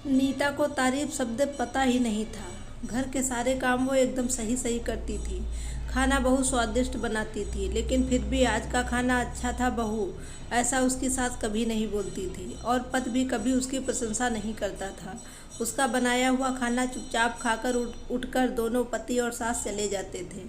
नीता को तारीफ शब्द पता ही नहीं था। घर के सारे काम वो एकदम सही सही करती थी। खाना बहुत स्वादिष्ट बनाती थी, लेकिन फिर भी आज का खाना अच्छा था बहू, ऐसा उसकी सास कभी नहीं बोलती थी। और पति भी कभी उसकी प्रशंसा नहीं करता था। उसका बनाया हुआ खाना चुपचाप खाकर उठकर दोनों पति और सास चले जाते थे।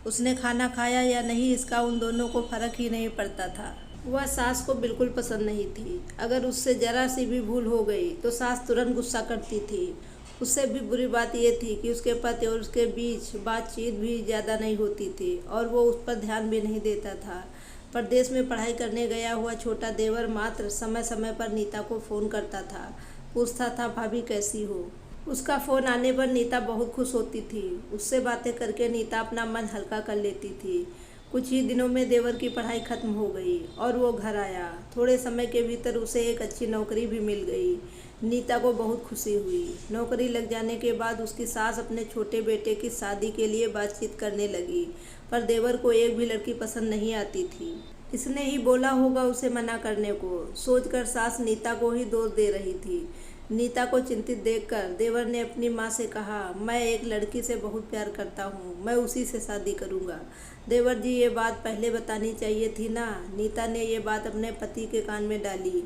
उसने खाना खाया या नहीं, इसका उन दोनों को फर्क ही नहीं पड़ता था। वह सास को बिल्कुल पसंद नहीं थी। अगर उससे जरा सी भी भूल हो गई तो सास तुरंत गुस्सा करती थी। उससे भी बुरी बात यह थी कि उसके पति और उसके बीच बातचीत भी ज़्यादा नहीं होती थी और वो उस पर ध्यान भी नहीं देता था। परदेश में पढ़ाई करने गया हुआ छोटा देवर मात्र समय समय पर नीता को फ़ोन करता था, पूछता था भाभी कैसी हो। उसका फ़ोन आने पर नीता बहुत खुश होती थी। उससे बातें करके नीता अपना मन हल्का कर लेती थी। कुछ ही दिनों में देवर की पढ़ाई खत्म हो गई और वो घर आया। थोड़े समय के भीतर उसे एक अच्छी नौकरी भी मिल गई। नीता को बहुत खुशी हुई। नौकरी लग जाने के बाद उसकी सास अपने छोटे बेटे की शादी के लिए बातचीत करने लगी, पर देवर को एक भी लड़की पसंद नहीं आती थी। इसने ही बोला होगा उसे मना करने को, सोचकर सास नीता को ही दोष दे रही थी। नीता को चिंतित देखकर देवर ने अपनी माँ से कहा, मैं एक लड़की से बहुत प्यार करता हूँ, मैं उसी से शादी करूँगा। देवर जी, ये बात पहले बतानी चाहिए थी ना। नीता ने ये बात अपने पति के कान में डाली।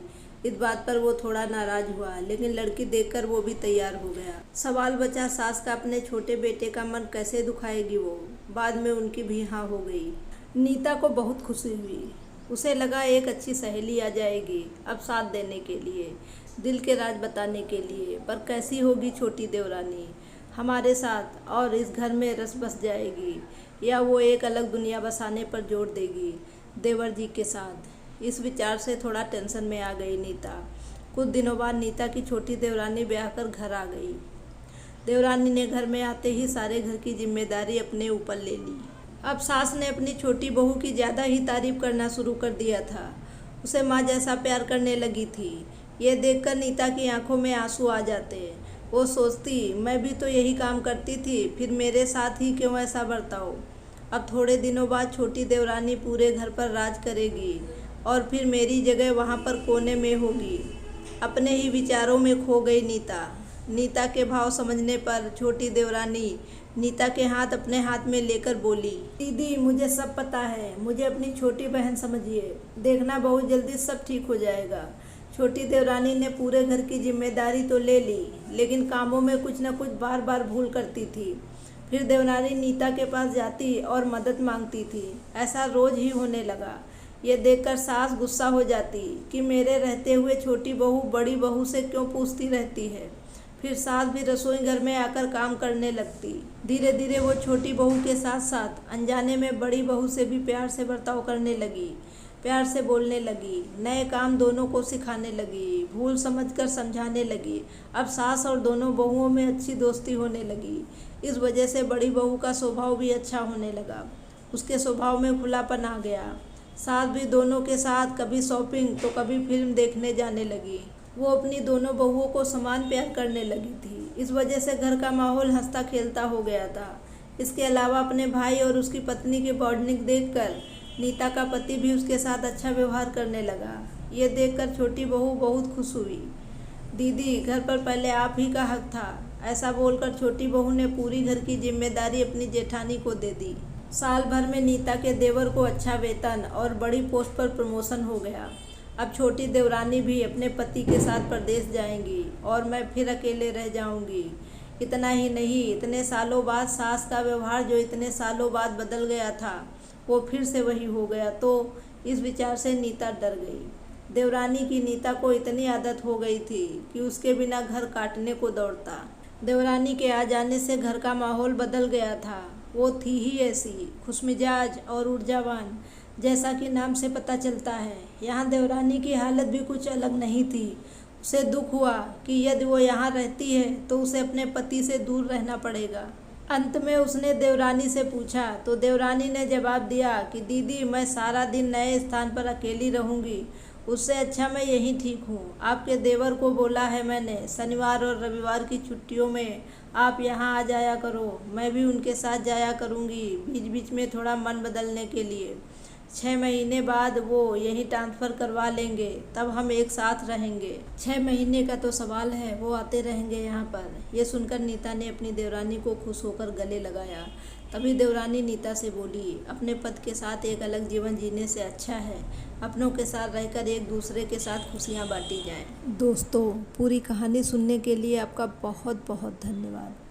इस बात पर वो थोड़ा नाराज हुआ, लेकिन लड़की देखकर वो भी तैयार हो गया। सवाल बचा सास का अपने छोटे बेटे का मन कैसे दुखाएगी वो। बाद में उनकी भी हाँ हो गई। नीता को बहुत खुशी हुई। उसे लगा एक अच्छी सहेली आ जाएगी अब साथ देने के लिए, दिल के राज बताने के लिए। पर कैसी होगी छोटी देवरानी हमारे साथ, और इस घर में रस बस जाएगी या वो एक अलग दुनिया बसाने पर जोर देगी देवर जी के साथ। इस विचार से थोड़ा टेंशन में आ गई नीता। कुछ दिनों बाद नीता की छोटी देवरानी ब्याह कर घर आ गई। देवरानी ने घर में आते ही सारे घर की जिम्मेदारी अपने ऊपर ले ली। अब सास ने अपनी छोटी बहू की ज़्यादा ही तारीफ करना शुरू कर दिया था। उसे माँ जैसा प्यार करने लगी थी। ये देखकर नीता की आंखों में आंसू आ जाते। वो सोचती, मैं भी तो यही काम करती थी, फिर मेरे साथ ही क्यों ऐसा बर्ताव। अब थोड़े दिनों बाद छोटी देवरानी पूरे घर पर राज करेगी और फिर मेरी जगह वहाँ पर कोने में होगी। अपने ही विचारों में खो गई नीता। नीता के भाव समझने पर छोटी देवरानी नीता के हाथ अपने हाथ में लेकर बोली, दीदी मुझे सब पता है, मुझे अपनी छोटी बहन समझिए, देखना बहुत जल्दी सब ठीक हो जाएगा। छोटी देवरानी ने पूरे घर की जिम्मेदारी तो ले ली, लेकिन कामों में कुछ न कुछ बार बार भूल करती थी। फिर देवरानी नीता के पास जाती और मदद मांगती थी। ऐसा रोज ही होने लगा। ये देखकर सास गुस्सा हो जाती कि मेरे रहते हुए छोटी बहू बड़ी बहू से क्यों पूछती रहती है। फिर सास भी रसोई घर में आकर काम करने लगती। धीरे धीरे वो छोटी बहू के साथ साथ अनजाने में बड़ी बहू से भी प्यार से बर्ताव करने लगी, प्यार से बोलने लगी, नए काम दोनों को सिखाने लगी, भूल समझकर समझाने लगी। अब सास और दोनों बहुओं में अच्छी दोस्ती होने लगी। इस वजह से बड़ी बहू का स्वभाव भी अच्छा होने लगा। उसके स्वभाव में खुलापन आ गया। सास भी दोनों के साथ कभी शॉपिंग तो कभी फिल्म देखने जाने लगी। वो अपनी दोनों बहुओं को समान प्यार करने लगी थी। इस वजह से घर का माहौल हंसता खेलता हो गया था। इसके अलावा अपने भाई और उसकी पत्नी के बॉन्डिंग देखकर नीता का पति भी उसके साथ अच्छा व्यवहार करने लगा। ये देखकर छोटी बहू बहुत खुश हुई। दीदी घर पर पहले आप ही का हक था, ऐसा बोलकर छोटी बहू ने पूरी घर की जिम्मेदारी अपनी जेठानी को दे दी। साल भर में नीता के देवर को अच्छा वेतन और बड़ी पोस्ट पर प्रमोशन हो गया। अब छोटी देवरानी भी अपने पति के साथ प्रदेश जाएंगी और मैं फिर अकेले रह जाऊंगी। इतना ही नहीं, इतने सालों बाद सास का व्यवहार जो इतने सालों बाद बदल गया था वो फिर से वही हो गया। तो इस विचार से नीता डर गई। देवरानी की नीता को इतनी आदत हो गई थी कि उसके बिना घर काटने को दौड़ता। देवरानी के आ जाने से घर का माहौल बदल गया था। वो थी ही ऐसी खुशमिजाज और ऊर्जावान, जैसा कि नाम से पता चलता है। यहाँ देवरानी की हालत भी कुछ अलग नहीं थी। उसे दुख हुआ कि यदि वो यहाँ रहती है तो उसे अपने पति से दूर रहना पड़ेगा। अंत में उसने देवरानी से पूछा तो देवरानी ने जवाब दिया कि दीदी मैं सारा दिन नए स्थान पर अकेली रहूँगी, उससे अच्छा मैं यहीं ठीक हूँ। आपके देवर को बोला है मैंने, शनिवार और रविवार की छुट्टियों में आप यहाँ आ जाया करो, मैं भी उनके साथ जाया करूँगी बीच बीच में थोड़ा मन बदलने के लिए। 6 महीने बाद वो यहीं ट्रांसफ़र करवा लेंगे, तब हम एक साथ रहेंगे। 6 महीने का तो सवाल है, वो आते रहेंगे यहाँ पर। ये सुनकर नीता ने अपनी देवरानी को खुश होकर गले लगाया। तभी देवरानी नीता से बोली, अपने पति के साथ एक अलग जीवन जीने से अच्छा है अपनों के साथ रहकर एक दूसरे के साथ खुशियाँ बांटी जाएं। दोस्तों, पूरी कहानी सुनने के लिए आपका बहुत बहुत धन्यवाद।